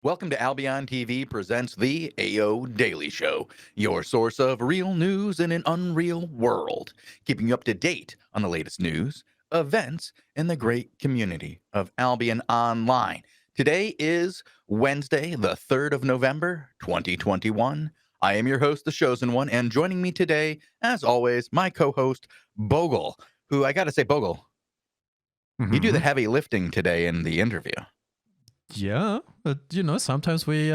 Welcome to Albion TV presents the AO Daily Show, your source of real news in an unreal world, keeping you up to date on the latest news, events, and the great community of Albion Online. Today is Wednesday, the 3rd of November, 2021. I am your host, the Shozen One, and joining me today, as always, my co-host, Bogul, who I gotta say, Bogul, you do the Mhm. heavy lifting today in the interview. Yeah, but sometimes we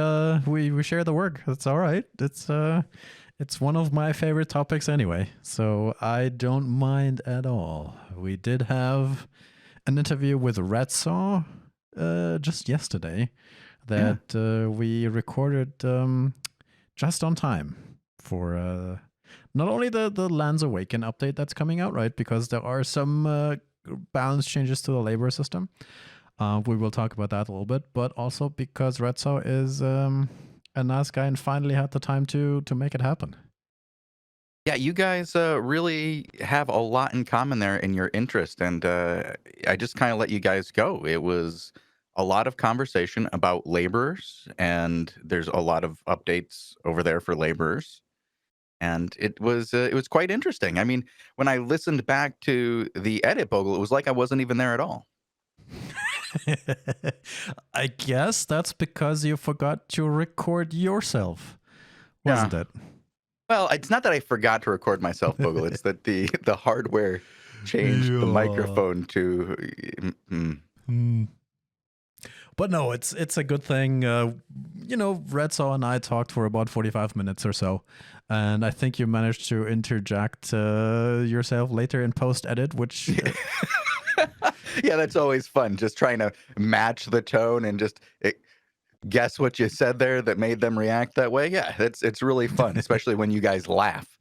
share the work. That's all right. It's one of my favorite topics anyway, so I don't mind at all. We did have an interview with Redsaw just yesterday Yeah. that we recorded just on time for not only the Lands Awaken update that's coming out, right? Because there are some balance changes to the labor system. We will talk about that a little bit, but also because Redsaw is a nice guy and finally had the time to make it happen. Yeah, you guys really have a lot in common there in your interest, and I just kind of let you guys go. It was a lot of conversation about laborers, and there's a lot of updates over there for laborers, and it was quite interesting. I mean, when I listened back to the edit, Bogle, it was like I wasn't even there at all. I guess that's because you forgot to record yourself, Yeah. wasn't it? Well, it's not that I forgot to record myself, Bogle. It's that the hardware changed the Yeah. microphone to. Hmm. But no, it's a good thing. Redsaw and I talked for about 45 minutes or so, and I think you managed to interject yourself later in post edit, which Yeah, that's always fun. Just trying to match the tone and just guess what you said there that made them react that way. Yeah, it's really fun, especially when you guys laugh.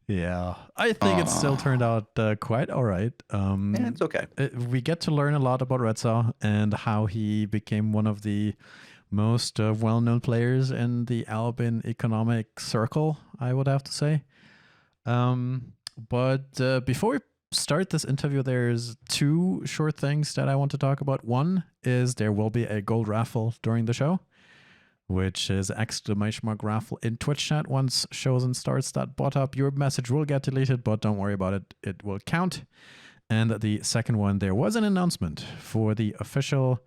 yeah, I think it still turned Oh, out quite all right. yeah, it's okay. We get to learn a lot about Redsaw and how he became one of the most well-known players in the Albion economic circle, I would have to say. But before we start this interview, there's two short things that I want to talk about. One is there will be a gold raffle during the show, which is exclamation mark raffle in Twitch chat. Once Shozen starts that bot up, your message will get deleted, but don't worry about it. It will count. And the second one, there was an announcement for the official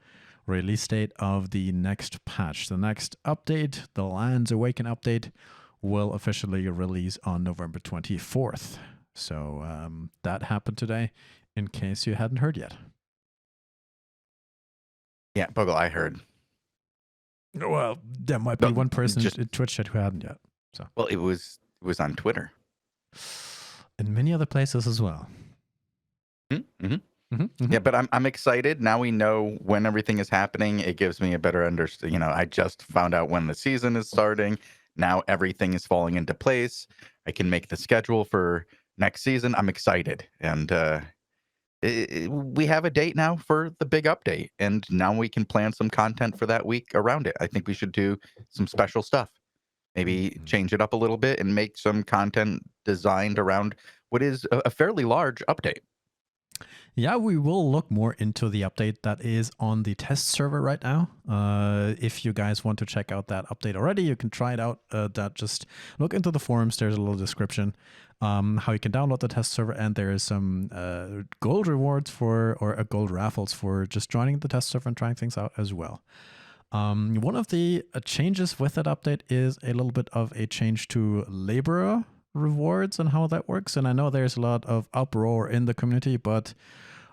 release date of the next patch. The next update, the Lands Awaken update, will officially release on November 24th. So that happened today, in case you hadn't heard yet. Yeah, Bogle, I heard. Well, there might be No, one person just in Twitch chat who hadn't yet. So, well, it was on Twitter. in many other places as well. Mm-hmm. Mm-hmm. Yeah, but I'm excited. Now we know when everything is happening. It gives me a better understanding. I just found out when the season is starting. Now everything is falling into place. I can make the schedule for next season. I'm excited, and we have a date now for the big update, and now we can plan some content for that week around it. I think we should do some special stuff. Maybe Mm-hmm. change it up a little bit and make some content designed around what is a fairly large update. Yeah, we will look more into the update that is on the test server right now. If you guys want to check out that update already, you can try it out. Just look into the forums. There's a little description how you can download the test server, and there is some gold rewards or gold raffles for just joining the test server and trying things out as well. One of the changes with that update is a little bit of a change to laborer rewards and how that works. And I know there's a lot of uproar in the community, but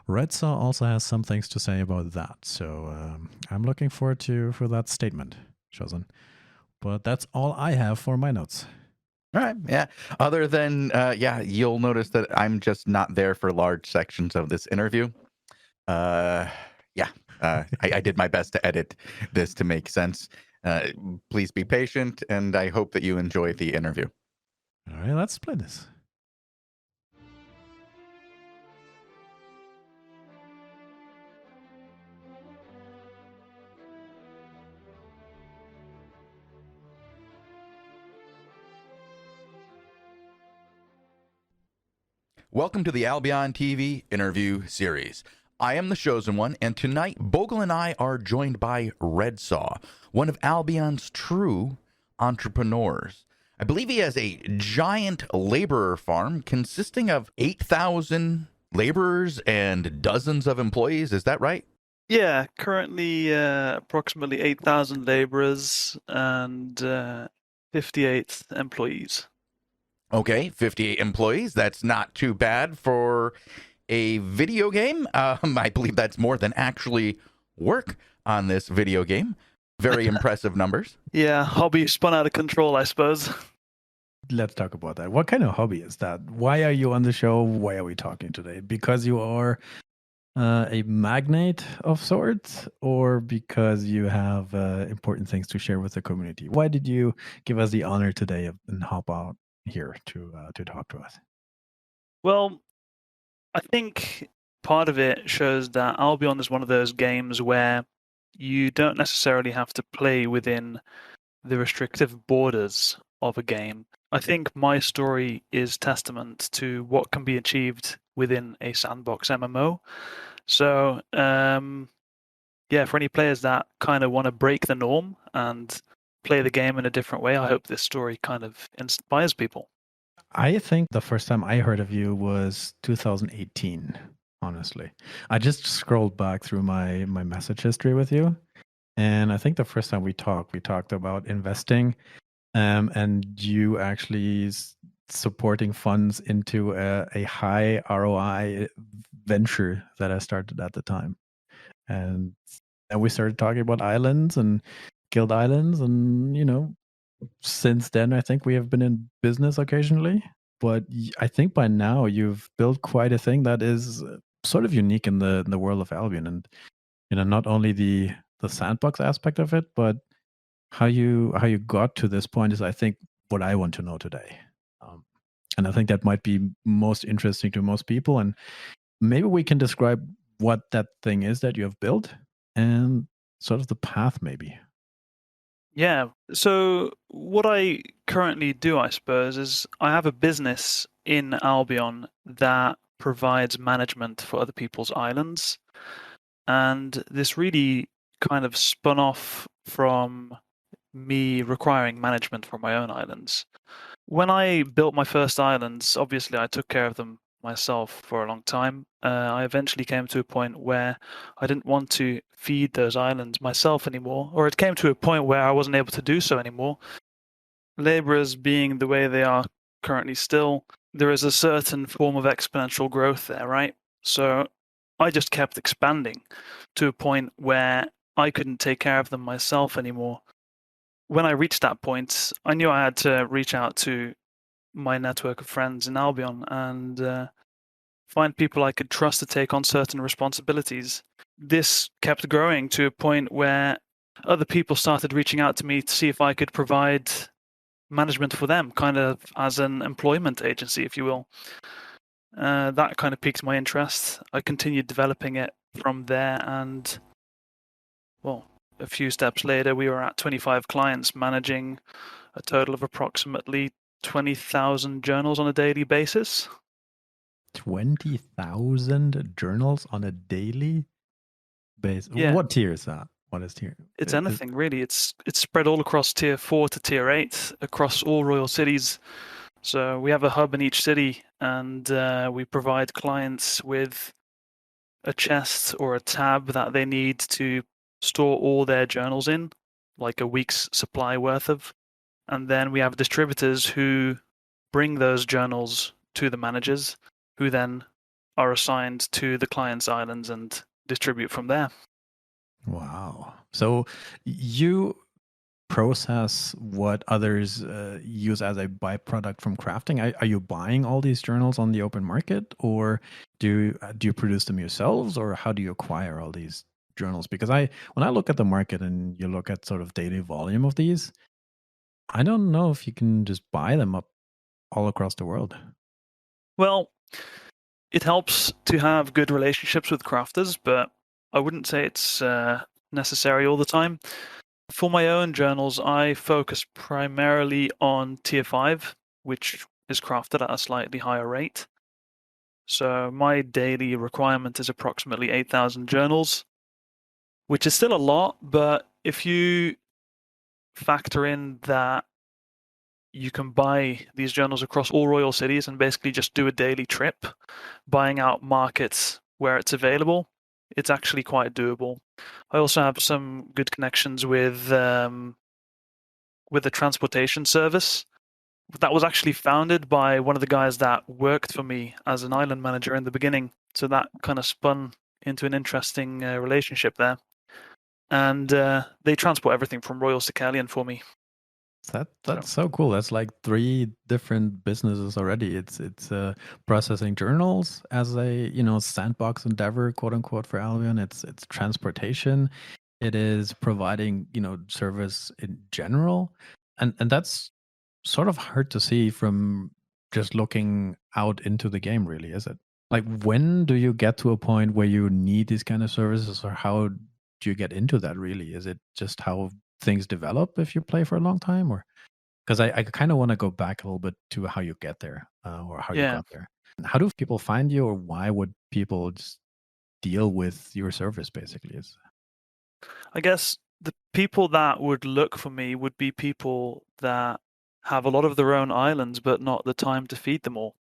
Redsaw also has some things to say about that. So I'm looking forward for that statement, Shozen. But that's all I have for my notes. All right. Yeah. Other than, yeah, you'll notice that I'm just not there for large sections of this interview. Uh, yeah. I did my best to edit this to make sense. Please be patient, and I hope that you enjoy the interview. All right, let's play this. Welcome to the Albion TV interview series. I am the Shozen One, and tonight Bogul and I are joined by Redsaw, one of Albion's true entrepreneurs. I believe he has a giant laborer farm consisting of 8,000 laborers and dozens of employees. Is that right? Yeah, currently approximately 8,000 laborers and 58 employees. Okay, 58 employees. That's not too bad for a video game. I believe that's more than actually work on this video game. Very impressive numbers. Yeah, hobby spun out of control, I suppose. Let's talk about that. What kind of hobby is that? Why are you on the show? Why are we talking today? Because you are a magnate of sorts, or because you have important things to share with the community? Why did you give us the honor today and hop out here to talk to us? Well, I think part of it shows that Albion is one of those games where you don't necessarily have to play within the restrictive borders of a game. I think my story is testament to what can be achieved within a sandbox MMO. So, yeah, for any players that kind of want to break the norm and play the game in a different way, I hope this story kind of inspires people. I think the first time I heard of you was 2018, honestly. I just scrolled back through my message history with you. And I think the first time we talked about investing and you actually supporting funds into a high ROI venture that I started at the time. And then we started talking about islands and guild islands. And, since then, I think we have been in business occasionally. But I think by now you've built quite a thing that is sort of unique in the world of Albion. And, not only the sandbox aspect of it, but how you got to this point is, I think, what I want to know today. And I think that might be most interesting to most people. And maybe we can describe what that thing is that you have built and sort of the path, maybe. Yeah. So what I currently do, I suppose, is I have a business in Albion that provides management for other people's islands. And this really kind of spun off from me requiring management for my own islands. When I built my first islands, obviously I took care of them myself for a long time. I eventually came to a point where I didn't want to feed those islands myself anymore, or it came to a point where I wasn't able to do so anymore. Laborers being the way they are currently still, there is a certain form of exponential growth there, right? So I just kept expanding to a point where I couldn't take care of them myself anymore. When I reached that point, I knew I had to reach out to my network of friends in Albion and find people I could trust to take on certain responsibilities. This kept growing to a point where other people started reaching out to me to see if I could provide management for them, kind of as an employment agency, if you will. That kind of piqued my interest. I continued developing it from there, and well, a few steps later, we were at 25 clients managing a total of approximately 20,000 journals on a daily basis. 20,000 journals on a daily basis. Yeah. What tier is that? What is tier? It's anything really. It's spread all across tier 4 to tier 8 across all royal cities. So we have a hub in each city, and we provide clients with a chest or a tab that they need to store all their journals in, like a week's supply worth of. And then we have distributors who bring those journals to the managers, who then are assigned to the client's islands and distribute from there. Wow. So you process what others use as a byproduct from crafting. Are you buying all these journals on the open market, or do you produce them yourselves, or how do you acquire all these journals? Because when I look at the market and you look at sort of daily volume of these, I don't know if you can just buy them up all across the world. Well, it helps to have good relationships with crafters, but I wouldn't say it's necessary all the time. For my own journals, I focus primarily on tier 5, which is crafted at a slightly higher rate. So my daily requirement is approximately 8,000 journals, which is still a lot, but if you factor in that you can buy these journals across all royal cities and basically just do a daily trip, buying out markets where it's available, it's actually quite doable. I also have some good connections with the transportation service that was actually founded by one of the guys that worked for me as an island manager in the beginning. So that kind of spun into an interesting relationship there. And they transport everything from Royals to Callian for me. That's so cool. That's like 3 different businesses already. It's processing journals as a sandbox endeavor, quote unquote, for Albion. It's transportation. It is providing service in general, and that's sort of hard to see from just looking out into the game. Really, is it? Like, when do you get to a point where you need these kind of services, or how do you get into that? Really, is it just how things develop if you play for a long time, or because I kind of want to go back a little bit to how you get there, or how you Yeah, got there. How do people find you, or why would people just deal with your service? Basically, is I guess the people that would look for me would be people that have a lot of their own islands, but not the time to feed them all.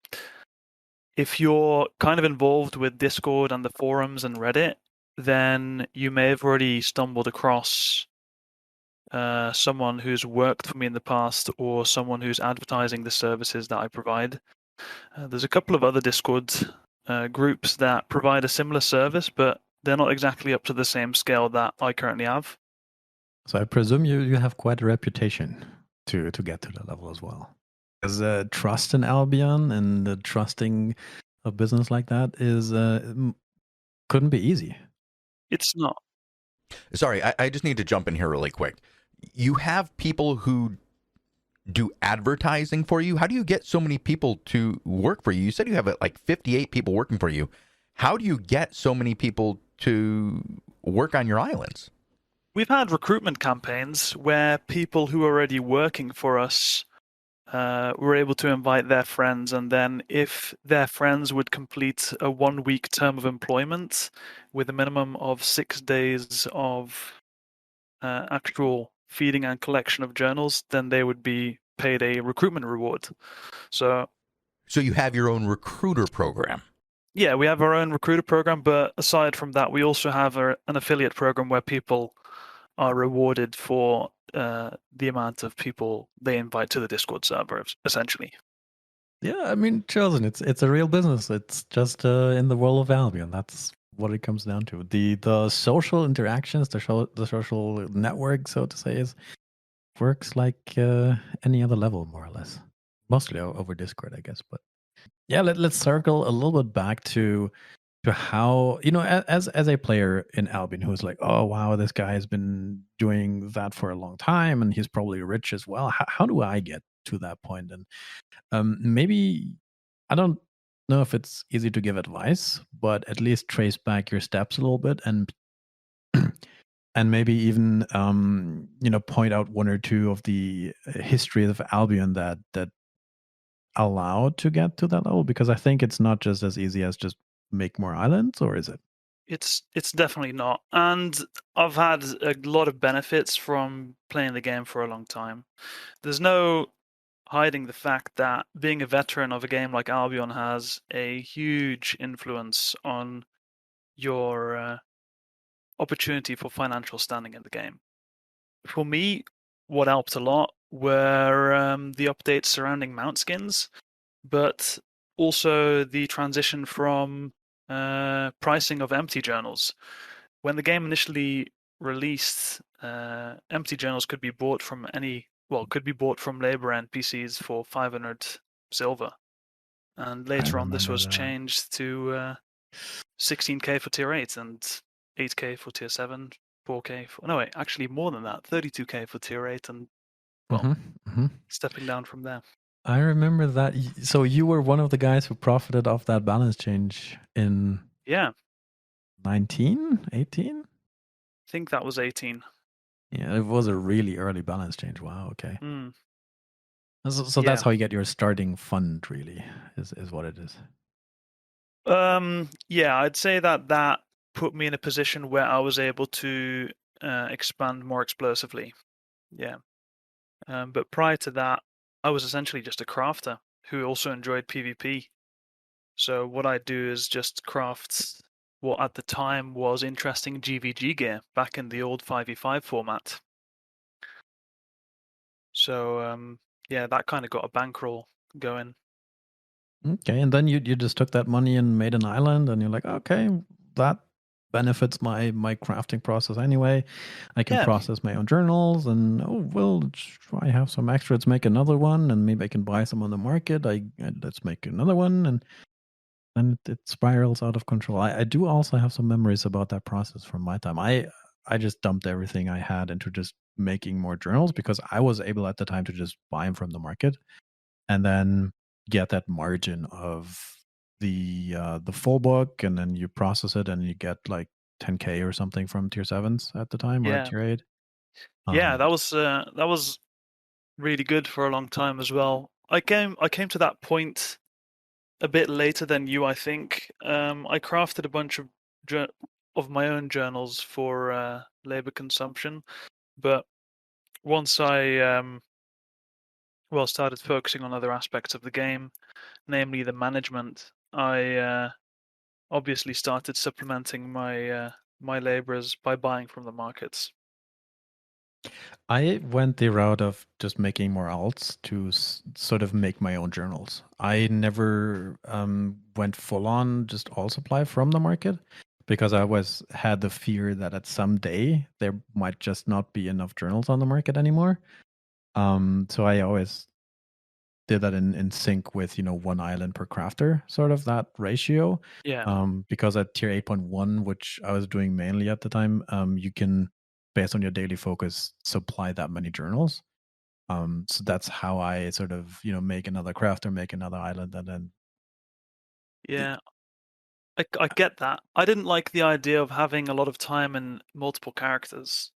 If you're kind of involved with Discord and the forums and Reddit, then you may have already stumbled across someone who's worked for me in the past, or someone who's advertising the services that I provide. There's a couple of other Discord groups that provide a similar service, but they're not exactly up to the same scale that I currently have. so. I presume you have quite a reputation to get to that level as well. Because trust in Albion and trusting a business like that is couldn't be easy. It's not. Sorry, I just need to jump in here really quick. You have people who do advertising for you. How do you get so many people to work for you? You said you have like 58 people working for you. How do you get so many people to work on your islands? We've had recruitment campaigns where people who are already working for us were able to invite their friends, and then if their friends would complete a 1-week term of employment with a minimum of 6 days of actual feeding and collection of journals, then they would be paid a recruitment reward. So you have your own recruiter program. yeah, we have our own recruiter program, but aside from that, we also have an affiliate program where people are rewarded for the amount of people they invite to the Discord server, essentially. Yeah, I mean, Chosen, it's a real business. It's just in the world of Albion. That's what it comes down to. The social interactions, the social network, so to say, is works like any other level, more or less. Mostly over Discord, I guess. But yeah, let's circle a little bit back to how as a player in Albion who's like, oh wow, this guy has been doing that for a long time, and he's probably rich as well. How do I get to that point? And maybe I don't know if it's easy to give advice, but at least trace back your steps a little bit, and and maybe even point out 1 or 2 of the history of Albion that allowed to get to that level, because I think it's not just as easy as just make more islands, or is it? It's definitely not, and I've had a lot of benefits from playing the game for a long time. There's no hiding the fact that being a veteran of a game like Albion has a huge influence on your opportunity for financial standing in the game. For me, what helped a lot were the updates surrounding mount skins, but also the transition from pricing of empty journals. When the game initially released, empty journals could be bought from labor NPCs for 500 silver, and I later on this remember was that. changed to 16k for tier 8 and 8k for tier 7, 4k for, no wait, actually more than that, 32k for tier 8, and well, stepping down from there. I remember that. So you were one of the guys who profited off that balance change in Yeah, 19, 18? I think that was 18. Yeah, it was a really early balance change. Wow, okay. Mm. So Yeah. that's how you get your starting fund, really, is what it is. Yeah, I'd say that put me in a position where I was able to expand more explosively. Yeah. But prior to that, I was essentially just a crafter who also enjoyed PvP. So what I do is just craft what at the time was interesting GVG gear back in the old 5v5 format. So yeah, that kind of got a bankroll going. Okay, and then you just took that money and made an island, and you're like, okay, that benefits my crafting process anyway. I can Yeah, process my own journals, and oh well, I have some extra. Let's make another one, and maybe I can buy some on the market. Let's make another one, and then it spirals out of control. I do also have some memories about that process from my time. I just dumped everything I had into just making more journals because I was able at the time to just buy them from the market and then get that margin of the full book, and then you process it and you get like 10K or something from tier 7s at the time, or at yeah, tier 8. yeah. Um That was really good for a long time as well. I came to that point a bit later than you, I think. I crafted a bunch of of my own journals for labor consumption, but once I well started focusing on other aspects of the game, namely the management, I obviously started supplementing my laborers by buying from the markets. I went the route of just making more alts to sort of make my own journals. I never went full on just all supply from the market because I always had the fear that at some day there might just not be enough journals on the market anymore. So I always did that in sync with, one island per crafter, sort of that ratio. Yeah, Because at tier 8.1, which I was doing mainly at the time, you can, based on your daily focus, supply that many journals. So that's how I sort of, make another crafter, make another island, and then yeah. I get that. I didn't like the idea of having a lot of time and multiple characters.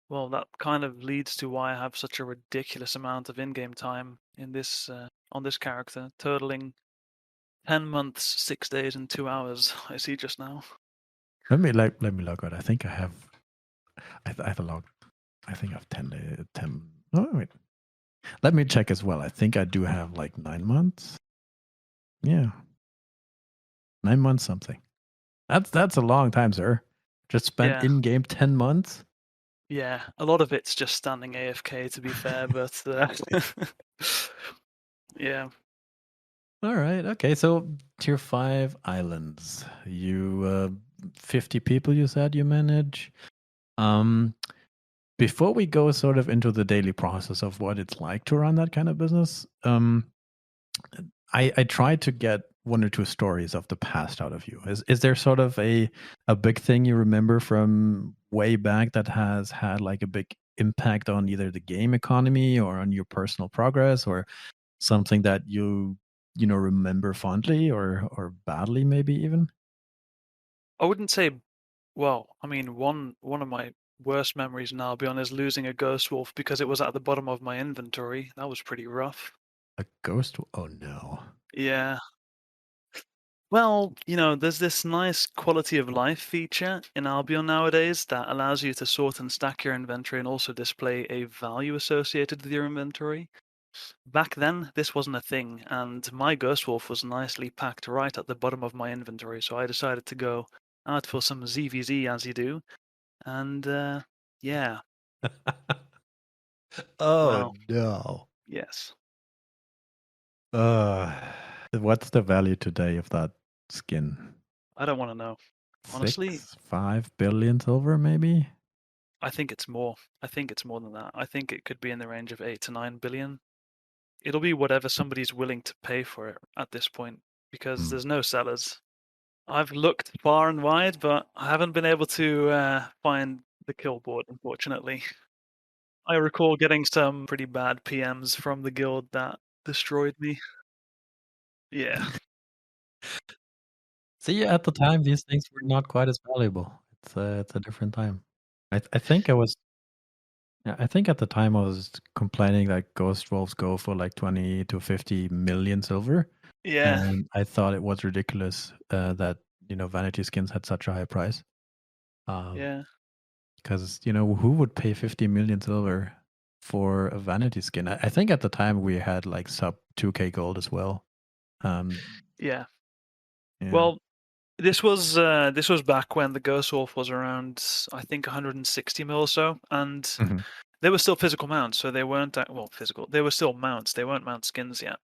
Well, that kind of leads to why I have such a ridiculous amount of in-game time in this on this character, totaling 10 months, 6 days, and 2 hours. I see just now. let me log out. I think I have I have a log. I think I have 10. Oh wait, let me check as well. I think I do have like 9 months. Yeah, 9 months something. That's a long time, sir. Just spent Yeah, in game 10 months. yeah. A lot of it's just standing AFK, to be fair, but yeah, All right. Okay. So tier 5 islands. You 50 people you said you manage. Um Before we go sort of into the daily process of what it's like to run that kind of business, I tried to get one or two stories of the past out of you. Is there sort of a big thing you remember from way back that has had like a big impact on either the game economy or on your personal progress, or something that you remember fondly or badly, maybe even? I wouldn't say. Well, I mean, one of my worst memories in Albion is losing a ghost wolf because it was at the bottom of my inventory. That was pretty rough. A ghost? Oh no. Yeah. Well, there's this nice quality of life feature in Albion nowadays that allows you to sort and stack your inventory and also display a value associated with your inventory. Back then, this wasn't a thing, and my Ghost Wolf was nicely packed right at the bottom of my inventory, so I decided to go out for some ZVZ as you do. And yeah, Oh well, no. yes. Uh, what's the value today of that skin? I don't want to know. Honestly, 5 billion silver, maybe? I think it's more. I think it's more than that. I think it could be in the range of 8 to 9 billion. It'll be whatever somebody's willing to pay for it at this point because Hmm. there's no sellers. I've looked far and wide, but I haven't been able to find the kill board, unfortunately. I recall getting some pretty bad PMs from the guild that destroyed me. Yeah, See, at the time, these things were not quite as valuable. It's a different time. I think I was, yeah, I think at the time I was complaining that ghost wolves go for like 20 to 50 million silver. Yeah, and I thought it was ridiculous that vanity skins had such a high price. yeah, Because who would pay 50 million silver for a vanity skin? I think at the time we had like sub 2k gold as well. Um, yeah. yeah. Well, this was back when the Ghost Wolf was around, I think, 160 mil or so, and Mhm. they were still physical mounts, so they weren't well physical. They were still mounts. They weren't mount skins yet.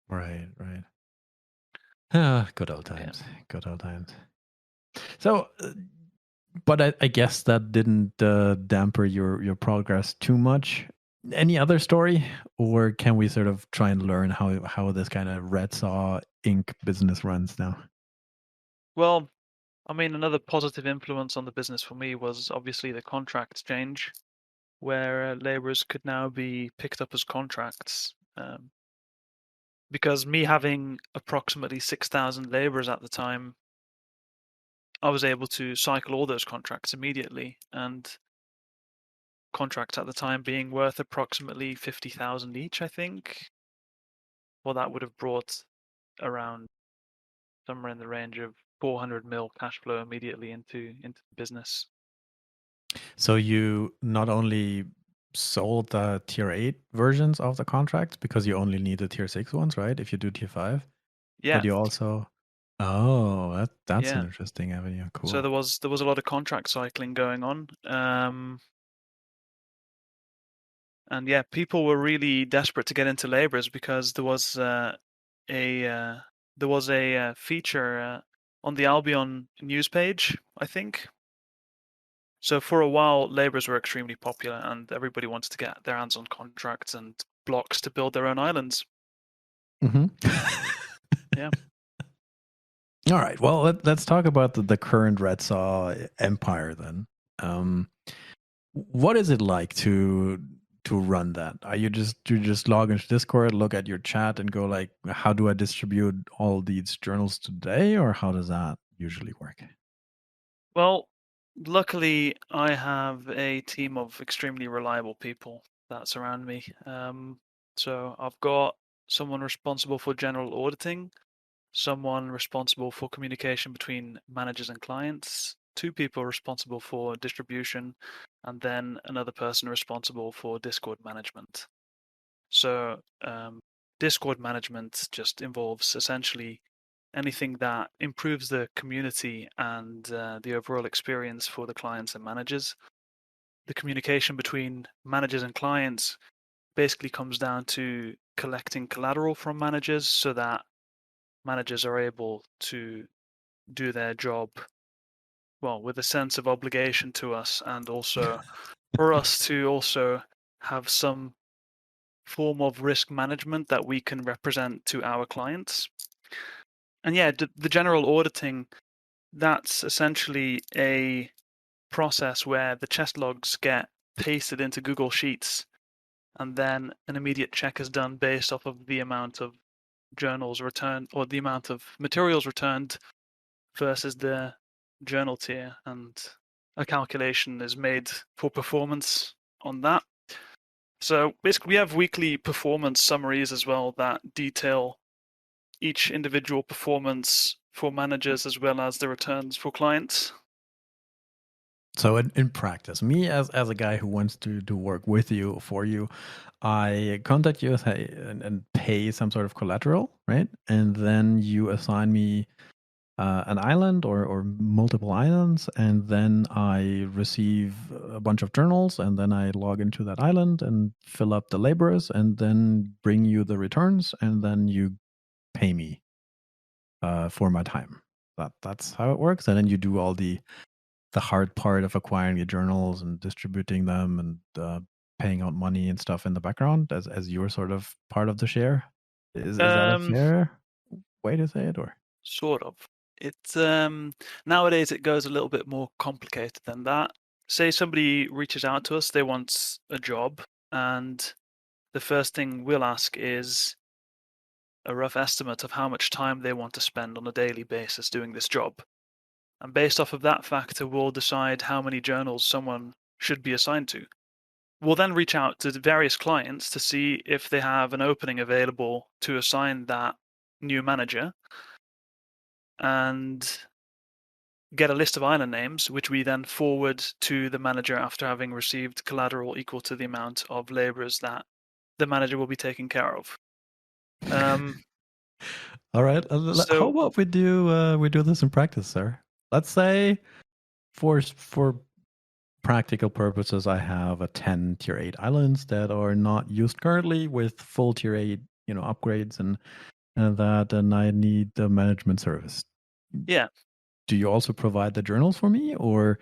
Right, right. Ah, good old Yeah. times. Good old times. So, but I guess that didn't damper your progress too much. Any other story, or can we sort of try and learn how this kind of Redsaw Inc. business runs now? Well, I mean, another positive influence on the business for me was obviously the contract change, where laborers could now be picked up as contracts. Because me having approximately 6,000 laborers at the time, I was able to cycle all those contracts immediately, and contracts at the time being worth approximately 50,000 each, I think. Well, that would have brought around somewhere in the range of 400 mil cash flow immediately into the business. So you not only sold the tier 8 versions of the contracts because you only need the tier 6 ones, right? If you do tier 5, Yeah, but you also that's an yeah. interesting avenue. So Cool. there was a lot of contract cycling going on, and yeah, people were really desperate to get into laborers because a there was a feature on the Albion news page, I think. So for a while, laborers were extremely popular, and everybody wanted to get their hands on contracts and blocks to build their own islands. Mhm. Yeah. All right. Well, let's talk about the current Redsaw empire then. Um, what is it like to run that? Are you just log into Discord, look at your chat, and go like, how do I distribute all these journals today, or how does that usually work? Well, luckily, I have a team of extremely reliable people that surround me. So I've got someone responsible for general auditing, someone responsible for communication between managers and clients, two people responsible for distribution, and then another person responsible for Discord management. So, Discord management just involves essentially anything that improves the community and the overall experience for the clients and managers. The communication between managers and clients basically comes down to collecting collateral from managers so that managers are able to do their job well with a sense of obligation to us, and also for us to also have some form of risk management that we can represent to our clients. And yeah, the general auditing, that's essentially a process where the chest logs get pasted into Google Sheets, and then an immediate check is done based off of the amount of journals returned or the amount of materials returned versus the journal tier, and a calculation is made for performance on that. So basically, we have weekly performance summaries as well that detail each individual performance for managers as well as the returns for clients. So in practice, me as a guy who wants to work with you for you, I contact you and pay some sort of collateral, right? And then you assign me an island or multiple islands, and then I receive a bunch of journals, and then I log into that island and fill up the laborers, and then bring you the returns, and then you pay me for my time. That's how it works, and then you do all the hard part of acquiring the journals and distributing them and paying out money and stuff in the background as you're sort of part of the share. Is that a Um, fair way to say it, or? Sort of. It's nowadays it goes a little bit more complicated than that. Say somebody reaches out to us, they want a job, and the first thing we'll ask is a rough estimate of how much time they want to spend on a daily basis doing this job. And based off of that factor, we'll decide how many journals someone should be assigned to. We'll then reach out to various clients to see if they have an opening available to assign that new manager and get a list of island names, which we then forward to the manager after having received collateral equal to the amount of laborers that the manager will be taking care of. All right. How So about we do this in practice, sir? Let's say for practical purposes, I have a 10 tier 8 islands that are not used currently with full tier 8, upgrades and that, and I need the management service. yeah, Do you also provide the journals for me, or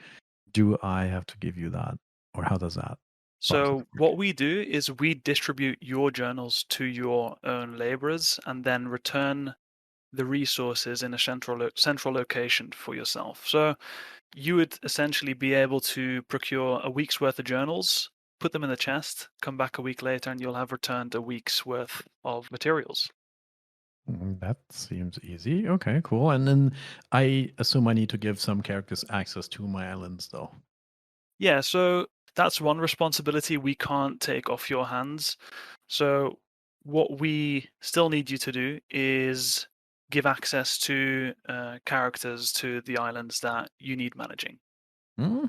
do I have to give you that, or how does that process so work? what we do is we distribute your journals to your own laborers and then return the resources in a central location for yourself. So you would essentially be able to procure a week's worth of journals, put them in the chest, come back a week later, and you'll have returned a week's worth of materials. That seems easy. Okay, cool. And then I assume I need to give some characters access to my islands, though. Yeah, so that's one responsibility we can't take off your hands. So what we still need you to do is give access to characters to the islands that you need managing. Oh,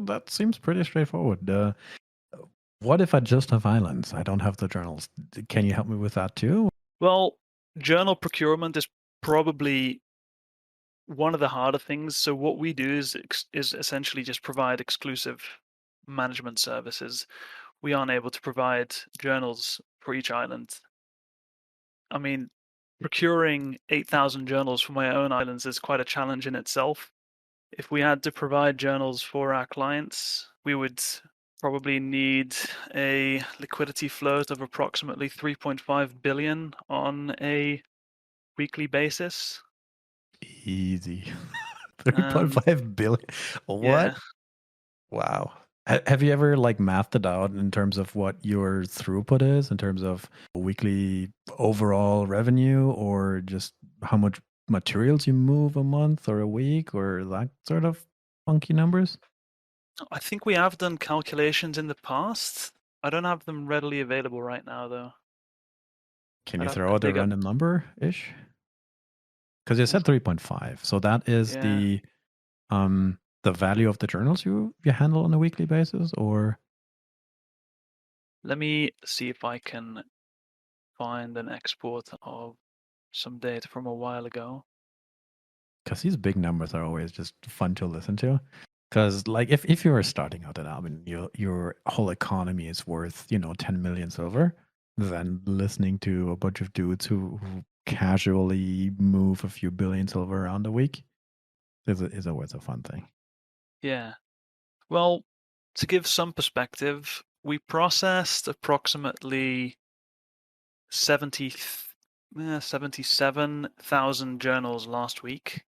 that seems pretty straightforward. What if I just have islands? I don't have the journals. Can you help me with that too? Well, journal procurement is probably one of the harder things. So what we do is essentially just provide exclusive management services. We aren't able to provide journals for each island. I mean, procuring 8,000 journals for my own islands is quite a challenge in itself. If we had to provide journals for our clients, we would probably need a liquidity float of approximately 3.5 billion on a weekly basis. Easy. And 3.5 billion. yeah, What? Wow. Have you ever mathed it out in terms of what your throughput is in terms of weekly overall revenue, or just how much materials you move a month or a week, or that sort of funky numbers? I think we have done calculations in the past. I don't have them readily available right now, though. Can I'd you have throw to out a dig up. random number ish? Because you said 3.5. So that is Yeah, the value of the journals you handle on a weekly basis, or let me see if I can find an export of some data from a while ago. because these big numbers are always just fun to listen to. Because if you are starting out at Albion, your whole economy is worth 10 million silver, then listening to a bunch of dudes who casually move a few billion silver around a week is always a fun thing. Yeah. Well, to give some perspective, we processed approximately 77,000 journals last week,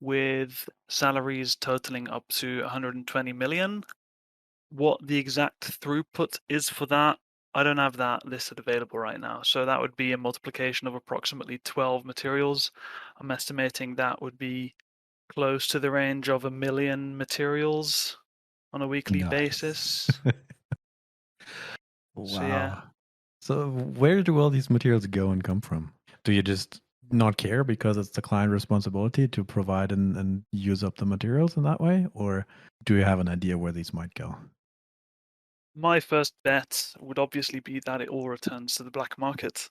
with salaries totaling up to 120 million. What the exact throughput is for that, I don't have that listed available right now. So that would be a multiplication of approximately 12 materials. I'm estimating that would be close to the range of 1 million materials on a weekly Nice. basis. So yeah, Wow. So where do all these materials go and come from? Do you just not care because it's the client responsibility to provide and use up the materials in that way? Or do you have an idea where these might go? my first bet would obviously be that it all returns to the black market.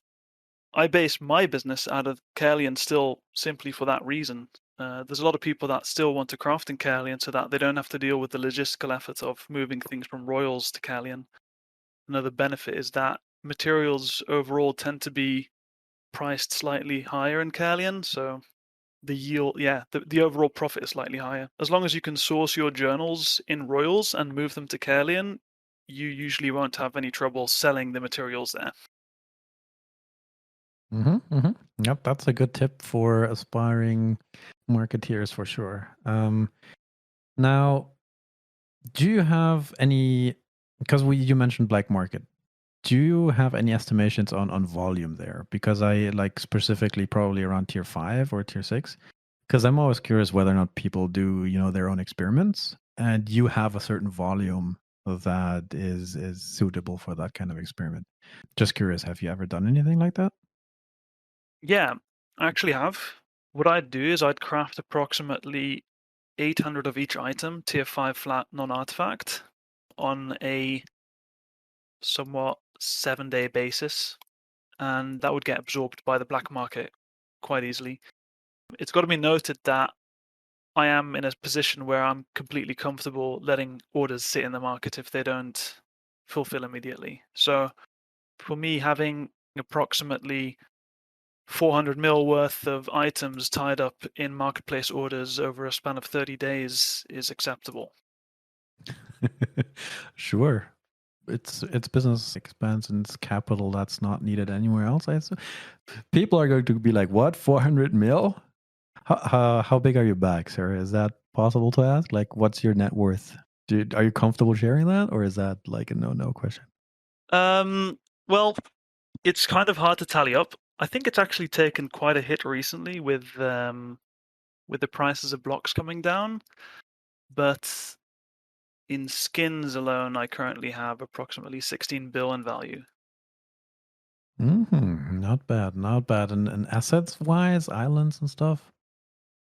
I base my business out of Caerleon still simply for that reason. There's a lot of people that still want to craft in Caerleon so that they don't have to deal with the logistical effort of moving things from Royals to Caerleon. Another benefit is that materials overall tend to be priced slightly higher in Caerleon, so the yield, yeah, the overall profit is slightly higher. As long as you can source your journals in Royals and move them to Caerleon, you usually won't have any trouble selling the materials there. Yep, that's a good tip for aspiring marketeers for sure. Now, do you have any? Because you mentioned black market. Do you have any estimations on volume there? Because I specifically probably around tier 5 or tier 6. Because I'm always curious whether or not people do their own experiments, and you have a certain volume that is suitable for that kind of experiment. Just curious, have you ever done anything like that? Yeah, I actually have. What I'd do is I'd craft approximately 800 of each item, tier 5 flat non-artifact, on a somewhat 7-day basis, and that would get absorbed by the black market quite easily. It's got to be noted that I am in a position where I'm completely comfortable letting orders sit in the market if they don't fulfill immediately. So for me, having approximately 400 mil worth of items tied up in marketplace orders over a span of 30 days is acceptable. Sure. It's business expense and it's capital that's not needed anywhere else. I assume. People are going to be like, "What? 400 mil? How big are your bags, sir? Is that possible to ask? Like, what's your net worth? Are you comfortable sharing that, or is that like a no question?" Well, it's kind of hard to tally up. I think it's actually taken quite a hit recently with the prices of blocks coming down, but in skins alone, I currently have approximately 16 bill in value. Not bad, not bad. And assets wise, islands and stuff.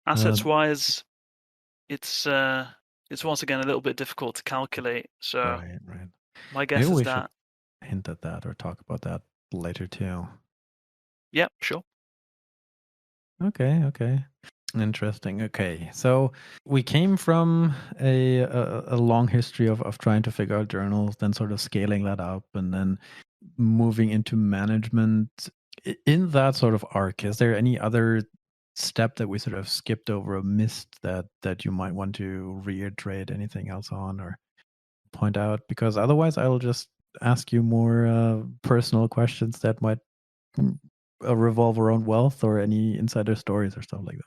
Assets wise, it's once again a little bit difficult to calculate. So Right. my Maybe guess is we should that hint at that or talk about that later too. yeah, sure. Okay. Interesting. Okay, so we came from a long history of trying to figure out journals, then sort of scaling that up, and then moving into management. In that sort of arc, is there any other step that we sort of skipped over or missed that you might want to reiterate anything else on or point out? Because otherwise, I'll just ask you more personal questions that might revolve around wealth or any insider stories or stuff like that.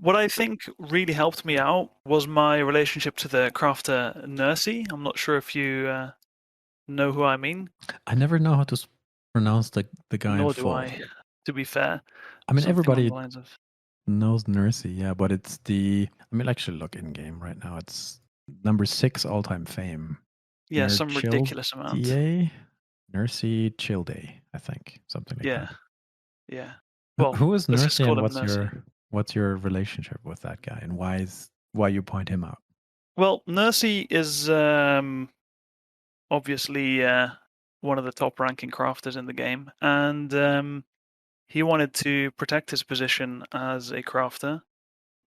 What I think really helped me out was my relationship to the crafter Nursey. I'm not sure if you know who I mean. I never know how to pronounce the guy in Nor do full. I, to be fair. I mean, Something along everybody the lines of knows Nursey, yeah, but it's the. I mean, actually, look in game right now. It's number 6 all time fame. some ridiculous amount. Nursey Childay, I think, something like Yeah, that. yeah. Well, Who is let's just Nursey, call and him Nursey. what's your relationship with that guy, and why you point him out? Well, Nursey is obviously one of the top ranking crafters in the game, and he wanted to protect his position as a crafter.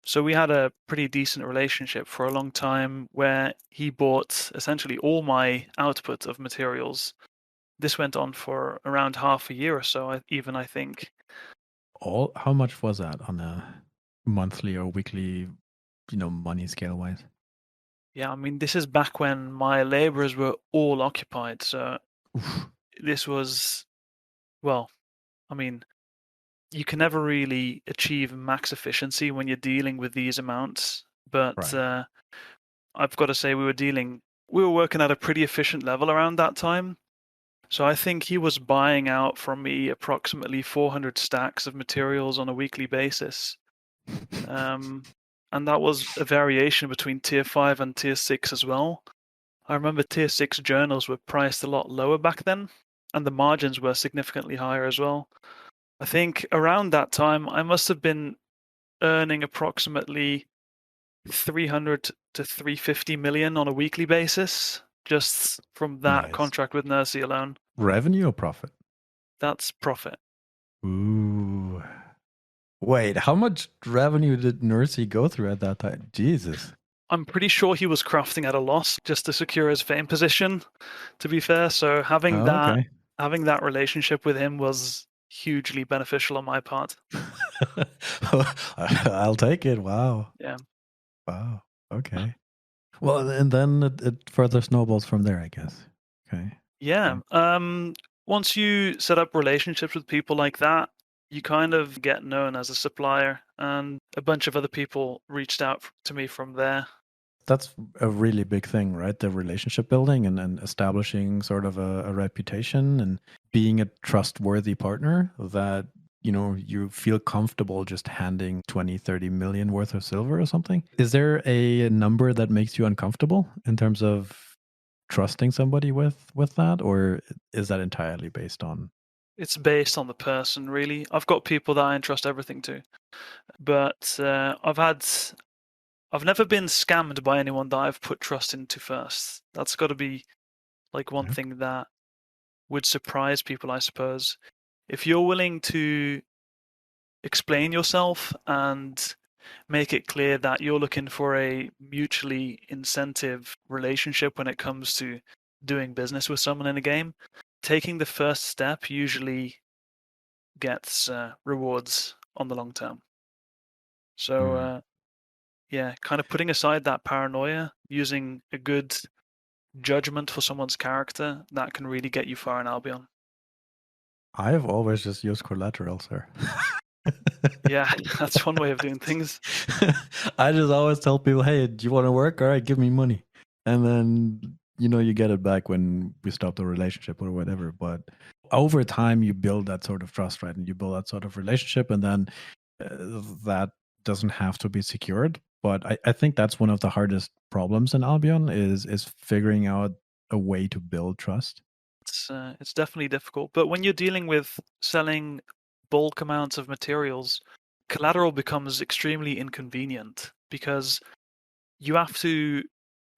So we had a pretty decent relationship for a long time where he bought essentially all my output of materials. This went on for around half a year or so, I think. How much was that on a monthly or weekly, money scale wise? Yeah, I mean, this is back when my laborers were all occupied. So Oof. this was, well, I mean, you can never really achieve max efficiency when you're dealing with these amounts. But Right. I've got to say, we were working at a pretty efficient level around that time. So I think he was buying out from me approximately 400 stacks of materials on a weekly basis. And that was a variation between tier 5 and tier 6 as well. I remember tier 6 journals were priced a lot lower back then, and the margins were significantly higher as well. I think around that time, I must have been earning approximately 300 to 350 million on a weekly basis just from that Nice. contract with Nursey alone. Revenue or profit? That's profit. Ooh. Wait, how much revenue did Nursey go through at that time? Jesus. I'm pretty sure he was crafting at a loss just to secure his fame position, to be fair. So having Oh, okay. that relationship with him was hugely beneficial on my part. I'll take it. Wow. Yeah. Wow. Okay. Well, and then it further snowballs from there, I guess. Okay. Yeah. Once you set up relationships with people like that, you kind of get known as a supplier, and a bunch of other people reached out to me from there. That's a really big thing, right? The relationship building and establishing sort of a reputation and being a trustworthy partner that, you feel comfortable just handing 20, 30 million worth of silver or something. Is there a number that makes you uncomfortable in terms of trusting somebody with that? Or is that entirely based on? It's based on the person, really. I've got people that I entrust everything to, but I've never been scammed by anyone that I've put trust into first. That's got to be like one thing that would surprise people, I suppose. If you're willing to explain yourself and make it clear that you're looking for a mutually incentive relationship when it comes to doing business with someone in a game, taking the first step usually gets rewards on the long term. So yeah, kind of putting aside that paranoia, using a good judgment for someone's character, that can really get you far in Albion. I've always just used collateral, sir. Yeah, that's one way of doing things. I just always tell people, hey, do you want to work? All right, give me money. And then, you get it back when we stop the relationship or whatever. But over time, you build that sort of trust, right? And you build that sort of relationship. And then that doesn't have to be secured. But I think that's one of the hardest problems in Albion is figuring out a way to build trust. It's definitely difficult. But when you're dealing with selling bulk amounts of materials, collateral becomes extremely inconvenient because you have to,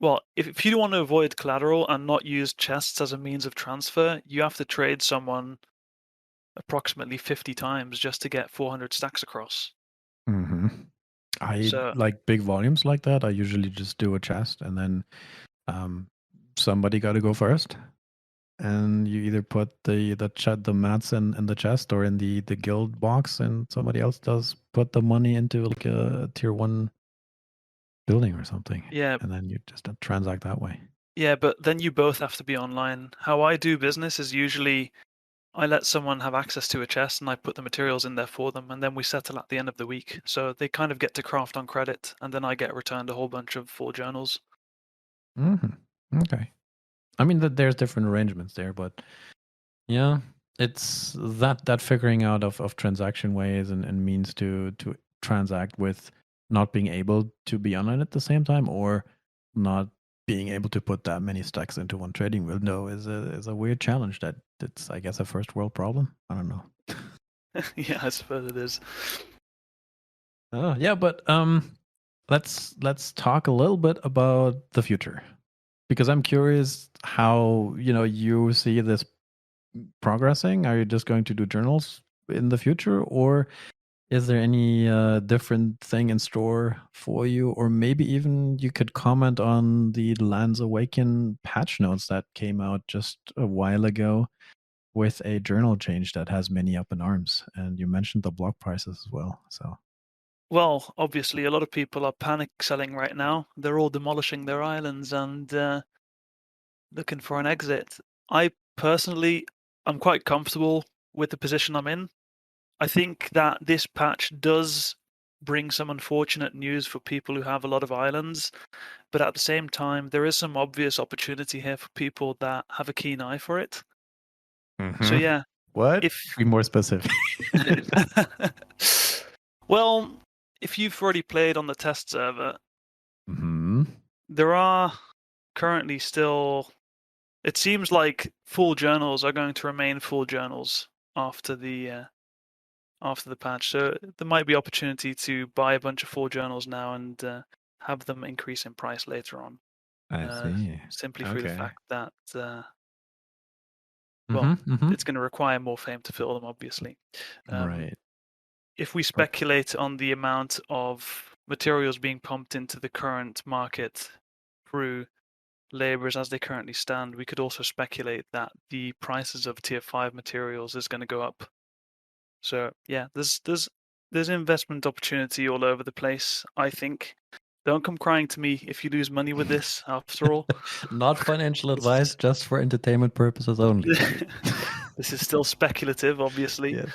well, if you want to avoid collateral and not use chests as a means of transfer, you have to trade someone approximately 50 times just to get 400 stacks across. Mm-hmm. I So like big volumes like that. I usually just do a chest and then somebody got to go first. And you either put the mats in the chest or in the guild box, and somebody else does put the money into like a tier 1 building or something. yeah, And then you just transact that way. yeah, but then you both have to be online. How I do business is usually I let someone have access to a chest and I put the materials in there for them, and then we settle at the end of the week. So they kind of get to craft on credit, and then I get returned a whole bunch of full journals. Mm-hmm. Okay. I mean, there's different arrangements there, but yeah, it's that figuring out of transaction ways and means to transact with not being able to be online at the same time or not being able to put that many stacks into one trading window is a weird challenge that it's, I guess, a first world problem. I don't know. Yeah, I suppose it is. Oh, yeah, but let's talk a little bit about the future, because I'm curious how you see this progressing. Are you just going to do journals in the future, or is there any different thing in store for you? Or maybe even you could comment on the Lands Awaken patch notes that came out just a while ago with a journal change that has many up in arms. And you mentioned the block prices as well. So Well, obviously, a lot of people are panic selling right now. They're all demolishing their islands and looking for an exit. I personally, I'm quite comfortable with the position I'm in. I think that this patch does bring some unfortunate news for people who have a lot of islands, but at the same time, there is some obvious opportunity here for people that have a keen eye for it. So yeah, what? if Be more specific. well, if you've already played on the test server, Mm-hmm. there are currently still. It seems like full journals are going to remain full journals after the patch. So there might be opportunity to buy a bunch of full journals now and have them increase in price later on. I see. Simply through the Okay. fact that Mm-hmm. it's going to require more fame to fill them, obviously. Right. If we speculate on the amount of materials being pumped into the current market through laborers as they currently stand, we could also speculate that the prices of tier 5 materials is going to go up. So yeah, there's investment opportunity all over the place, I think. Don't come crying to me if you lose money with this, after all. Not financial advice, just for entertainment purposes only. This is still speculative, obviously. Yes.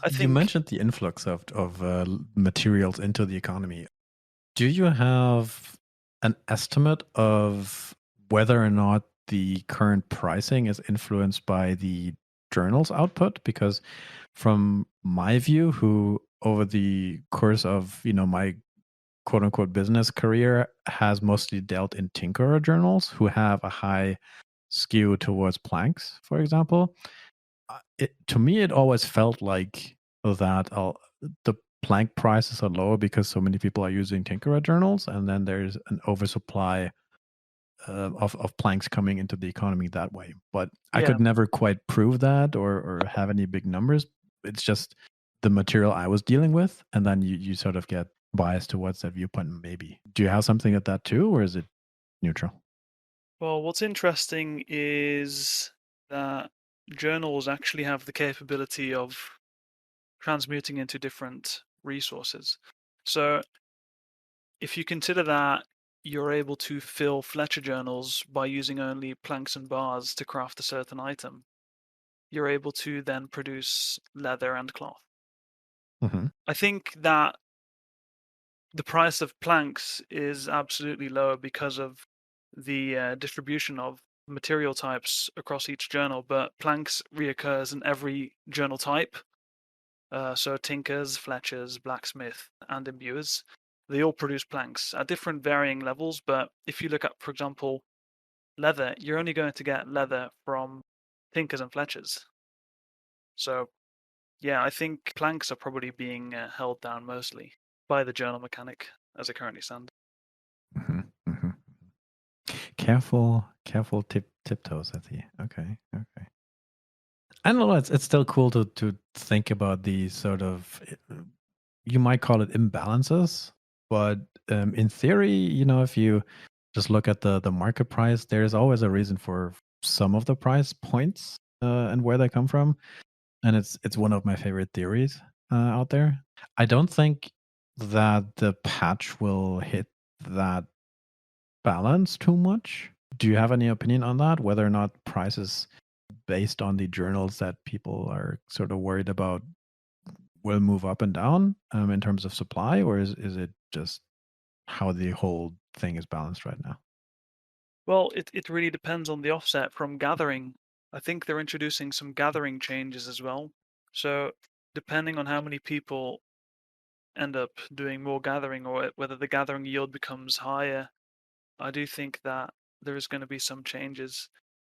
I You think mentioned the influx of materials into the economy. Do you have an estimate of whether or not the current pricing is influenced by the journal's output? Because from my view, who over the course of my quote unquote business career has mostly dealt in tinkerer journals who have a high skew towards planks, for example, to me, it always felt like that the plank prices are lower because so many people are using Tinkerer journals, and then there's an oversupply of planks coming into the economy that way. But I Yeah. could never quite prove that or have any big numbers. It's just the material I was dealing with, and then you sort of get biased towards that viewpoint. Maybe. Do you have something like that too, or is it neutral? Well, what's interesting is that journals actually have the capability of transmuting into different resources. So if you consider that you're able to fill Fletcher journals by using only planks and bars to craft a certain item, you're able to then produce leather and cloth. Mm-hmm. I think that the price of planks is absolutely lower because of the distribution of material types across each journal, but planks reoccurs in every journal type. So tinkers, fletchers, blacksmith, and imbuers, they all produce planks at different varying levels. But if you look at, for example, leather, you're only going to get leather from tinkers and fletchers. So yeah, I think planks are probably being held down mostly by the journal mechanic as it currently stands. Mm-hmm. Mm-hmm. Careful tiptoes at the okay. I don't know. It's still cool to think about these sort of you might call it imbalances, but in theory, if you just look at the market price, there's always a reason for some of the price points and where they come from, and it's one of my favorite theories out there. I don't think that the patch will hit that balance too much. Do you have any opinion on that? Whether or not prices based on the journals that people are sort of worried about will move up and down in terms of supply, or is it just how the whole thing is balanced right now? Well, it really depends on the offset from gathering. I think they're introducing some gathering changes as well. So depending on how many people end up doing more gathering or whether the gathering yield becomes higher, I do think that there is going to be some changes,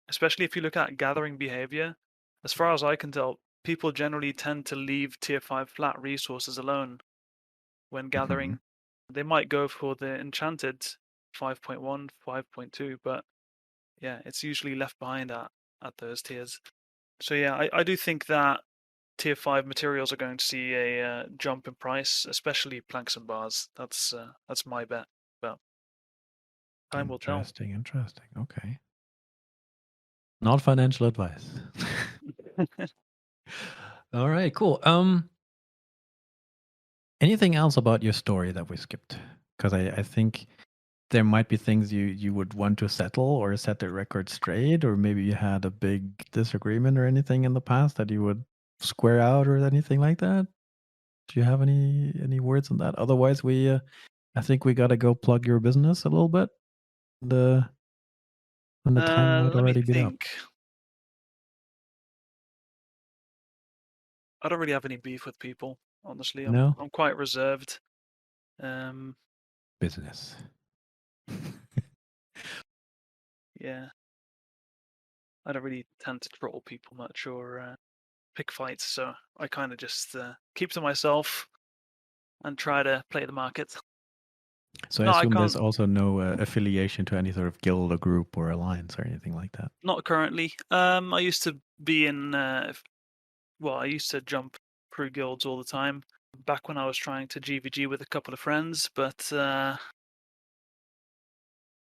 especially if you look at gathering behavior. As far as I can tell, people generally tend to leave tier 5 flat resources alone when Hmm. gathering. They might go for the enchanted 5.1, 5.2, but yeah, it's usually left behind at those tiers. So yeah, I do think that tier 5 materials are going to see a jump in price, especially planks and bars. That's my bet, but time will tell. Interesting. Okay. Not financial advice. All right, cool. Anything else about your story that we skipped? Because I think there might be things you would want to settle or set the record straight, or maybe you had a big disagreement or anything in the past that you would square out or anything like that. Do you have any words on that? Otherwise, I think we gotta go plug your business a little bit. The when the time might Let me already be up. think. I don't really have any beef with people, honestly. No I'm quite reserved. Um, business. yeah, I don't really tend to troll people much or pick fights, so I kind of just keep to myself and try to play the market. So I No, I assume there's can't. also no affiliation to any sort of guild or group or alliance or anything like that. Not currently. I used to be in. Well, I used to jump through guilds all the time back when I was trying to GVG with a couple of friends, but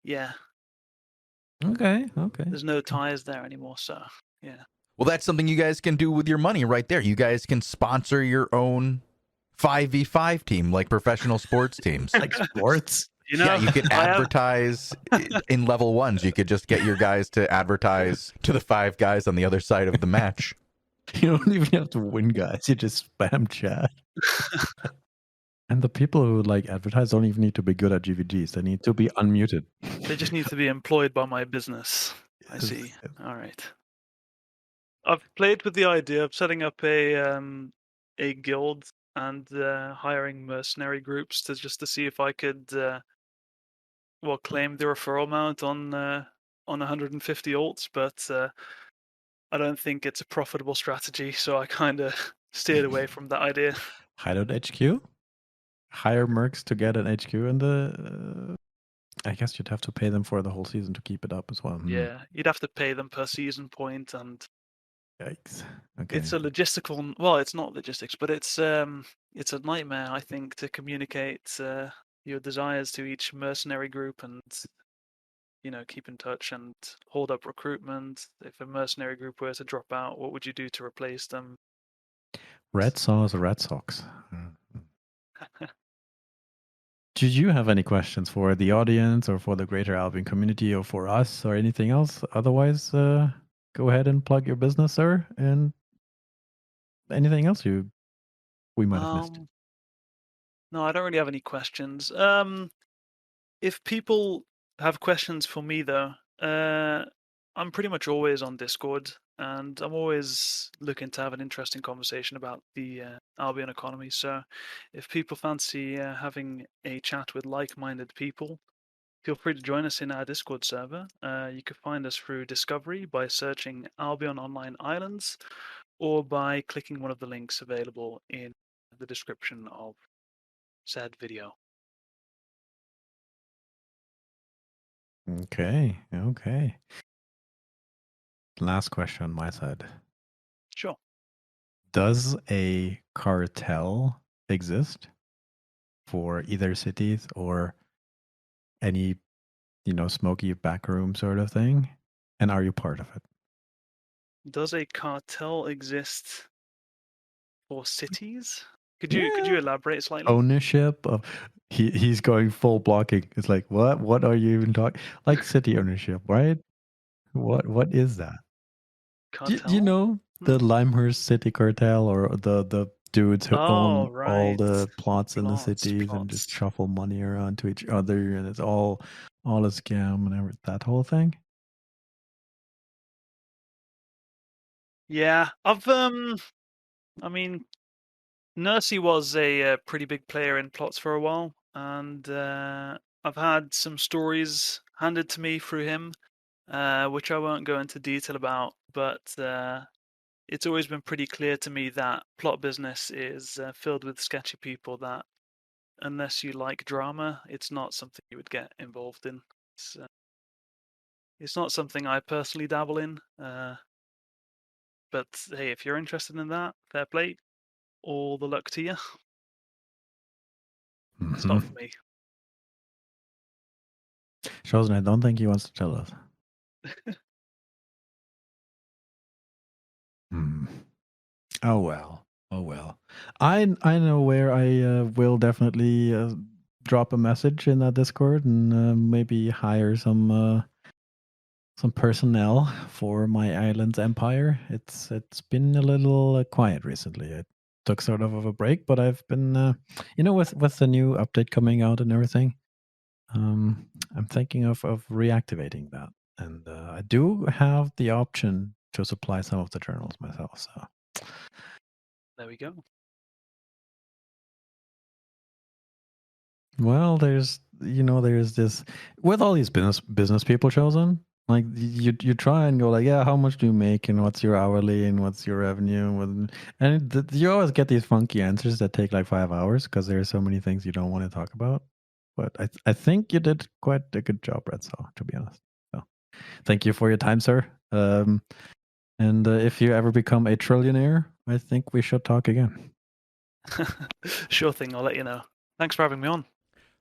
yeah, Okay. there's no ties there anymore. So yeah. Well, that's something you guys can do with your money right there. You guys can sponsor your own 5v5 team like professional sports teams. Like sports. You Yeah, know, you could I have. advertise in level ones. You could just get your guys to advertise to the 5 guys on the other side of the match. You don't even have to win, guys. You just spam chat. And the people who like advertise don't even need to be good at GVGs. They need to be unmuted. They just need to be employed by my business. I Yes, see. yes. All right. I've played with the idea of setting up a guild and hiring mercenary groups to see if I could claim the referral amount on 150 alts, but I don't think it's a profitable strategy, so I kind of steered away from that idea. Hideout HQ? Hire mercs to get an HQ in the. I guess you'd have to pay them for the whole season to keep it up as well. Yeah, you'd have to pay them per season point, and Yikes. Okay. it's a logistical. Well, it's not logistics, but it's a nightmare, I think, to communicate your desires to each mercenary group and keep in touch and hold up recruitment. If a mercenary group were to drop out, what would you do to replace them? Redsaw is Red Sox. Did you have any questions for the audience or for the greater Albion community or for us or anything else? Otherwise, go ahead and plug your business, sir. And anything else we might have missed? No, I don't really have any questions. If people have questions for me, though, I'm pretty much always on Discord, and I'm always looking to have an interesting conversation about the Albion economy. So if people fancy having a chat with like-minded people, feel free to join us in our Discord server. You can find us through Discovery by searching Albion Online Islands, or by clicking one of the links available in the description of said video. Okay. Last question on my side. Sure. Does a cartel exist for either cities or any, smoky backroom sort of thing? And are you part of it? Does a cartel exist for cities? Could you elaborate slightly? Ownership of he's going full blocking. It's like what are you even talking? Like city ownership, right? What is that? Cartel? Do you know the Limehurst City Cartel or the dudes who own all the plots in the cities and just shuffle money around to each other, and it's all a scam and that whole thing? Yeah, I mean, Nursey was a pretty big player in plots for a while, and I've had some stories handed to me through him, which I won't go into detail about, but it's always been pretty clear to me that plot business is filled with sketchy people that, unless you like drama, it's not something you would get involved in. It's not something I personally dabble in, but hey, if you're interested in that, fair play. All the luck to you. It's not for me. Shozen, I don't think he wants to tell us. Oh well. I know where I will definitely drop a message in that Discord and maybe hire some personnel for my island's empire. It's been a little quiet recently. I took sort of a break, but I've been with the new update coming out and everything. I'm thinking of reactivating that, and I do have the option to supply some of the journals myself. So there we go. Well, there's this with all these business people chosen. Like you try and go like, yeah, how much do you make and what's your hourly and what's your revenue, and you always get these funky answers that take like 5 hours because there are so many things you don't want to talk about. But I think you did quite a good job, Redsaw, to be honest. So thank you for your time, sir. And if you ever become a trillionaire, I think we should talk again. Sure thing. I'll let you know. Thanks for having me on.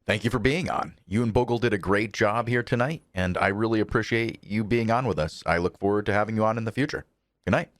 Thank you for being on. You and Bogul did a great job here tonight, and I really appreciate you being on with us. I look forward to having you on in the future. Good night.